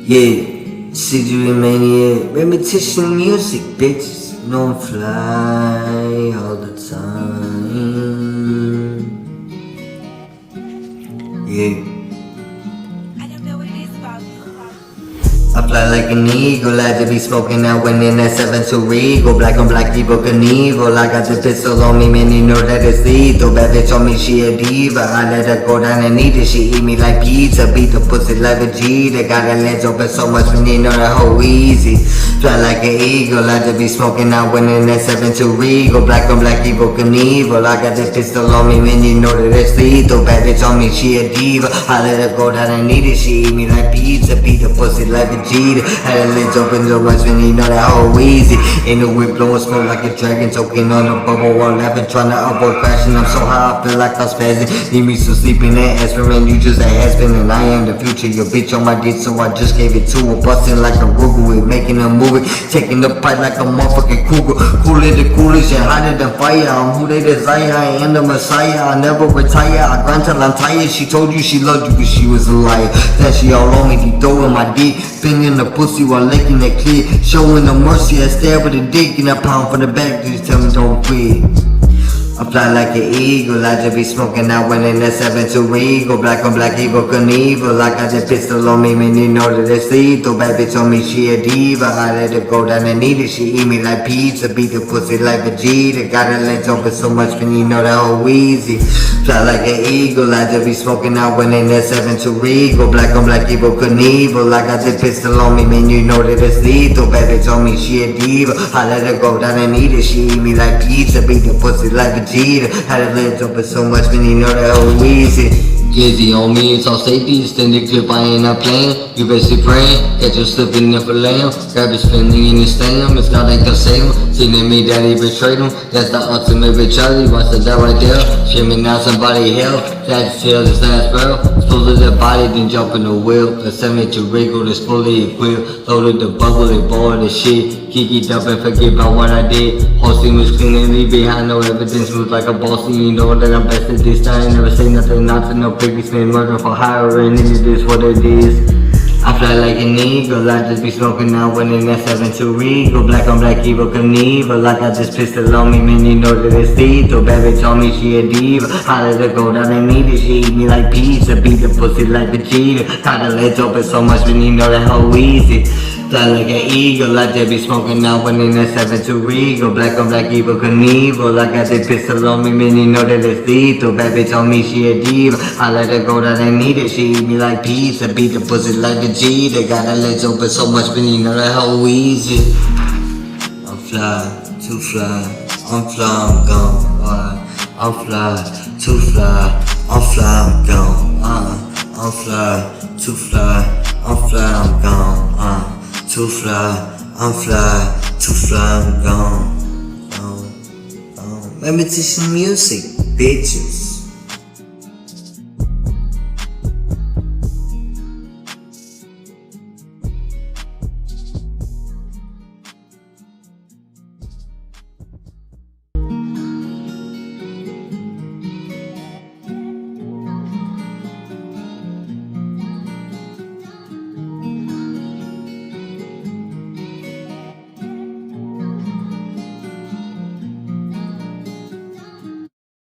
Yeah, cigarette mania, repetition music, bitches. No fly all the time. Yeah. I don't know what it is about you. I fly like an eagle, I to be smoking out when in that 7 to Regal. Black on black, evil Knievel. I got the pistol on me, man, you know that it's lethal. Bad bitch on me, she a diva. I let her go down and eat it, she eat me like pizza. Beat the pussy like Vegeta. Got her legs open so much, man, you know that hoe easy. Fly like an eagle, I to be smoking out when in that 7 to Regal. Black on black, evil Knievel. I got the pistol on me, man, you know that it's lethal. Bad bitch on me, she a diva. I let her go down and eat it, she eat me like pizza. Beat the pussy like Vegeta. Had her lids open so much, man, you know that hoe easy. In the whip blowing smoke like a dragon, choking on a bubble while laughing, trying to avoid crashing. I'm so high, I feel like I'm spazzing. Need me some sleeping and aspirin, you just a has-been, and I am the future. Your bitch on my dick, so I just gave it to her. Busting like a Ruger, making a movie, taking the pipe like a motherfucking cougar. Cooler the coolest and hotter than fire. I'm who they desire, I am the messiah. I never retire, I grind till I'm tired. She told you she loved you, but she was a liar. That she all on me, deep throwing my dick, banging the pussy while licking that clit, showing no mercy. I stab with a dick and I pound for the back. Just tell me don't quit. I fly like an eagle, I just be smoking out when in that 7 to Regal. Black on black, evil Knievel. I got the pistol on me, man, you know that it's lethal. Bad bitch on me, she a diva. I let her go down and eat it, she eat me like pizza. Beat the pussy like Vegeta. Got her legs open so much, man, you know that hoe easy. Fly like an eagle, I just be smoking out when in that 7 to Regal. Black on black, evil Knievel. I got the pistol on me, man, you know that it's lethal. Bad bitch on me, she a diva. I let her go down and eat it, she eat me like pizza. Beat the pussy like Vegeta. Had her legs open so much, man, you know that hoe easy. Glizzy on me, it's all safety, extended clip, I ain't not playing. You basically praying, catch her slipping in for lamb. Grab his spinning in his slam, it's not like the same. Seen me daddy betrayed him, that's the ultimate betrayal. Watch that right there, screaming out somebody help. That tail this last barrel, exploded the body, then jump in the wheel. The 7 to Regal, that's fully equipped. Loaded the bubble, they ball the shit. Kiki up and forget about what I did. Whole scene was clean and leave behind no evidence. Moves like a boss, and you know that I'm best at this time. Never say nothing, not to no baby spin murder for hire, and it is what it is. I fly like an eagle, I just be smoking out when in that 7 to Regal. Black on black, evil Knievel. I got this pistol on me, man, you know that it's lethal. Bad bitch on me, she a diva. I let her go down and eat it, she eat me like pizza. Beat the pussy like Vegeta. Got her legs open so much, man, you know that hoe easy. Fly like an eagle, I just be smoking out when in that 7 to Regal. Black on black, evil Knievel. I got the pistol on me, man, you know that it's lethal. Bad bitch on me, she a diva. I let her go down and eat it, she eat me like pizza. Beat the pussy like Vegeta. Got her legs open so much, man, you know that hoe easy. I'm fly, too fly, I'm fly, I'm gone. I'm fly, too fly, I'm fly, I'm gone. I'm fly, too fly, I'm fly, I'm gone. Too fly, I'm fly, too fly, I'm gone. Repetition music, bitches.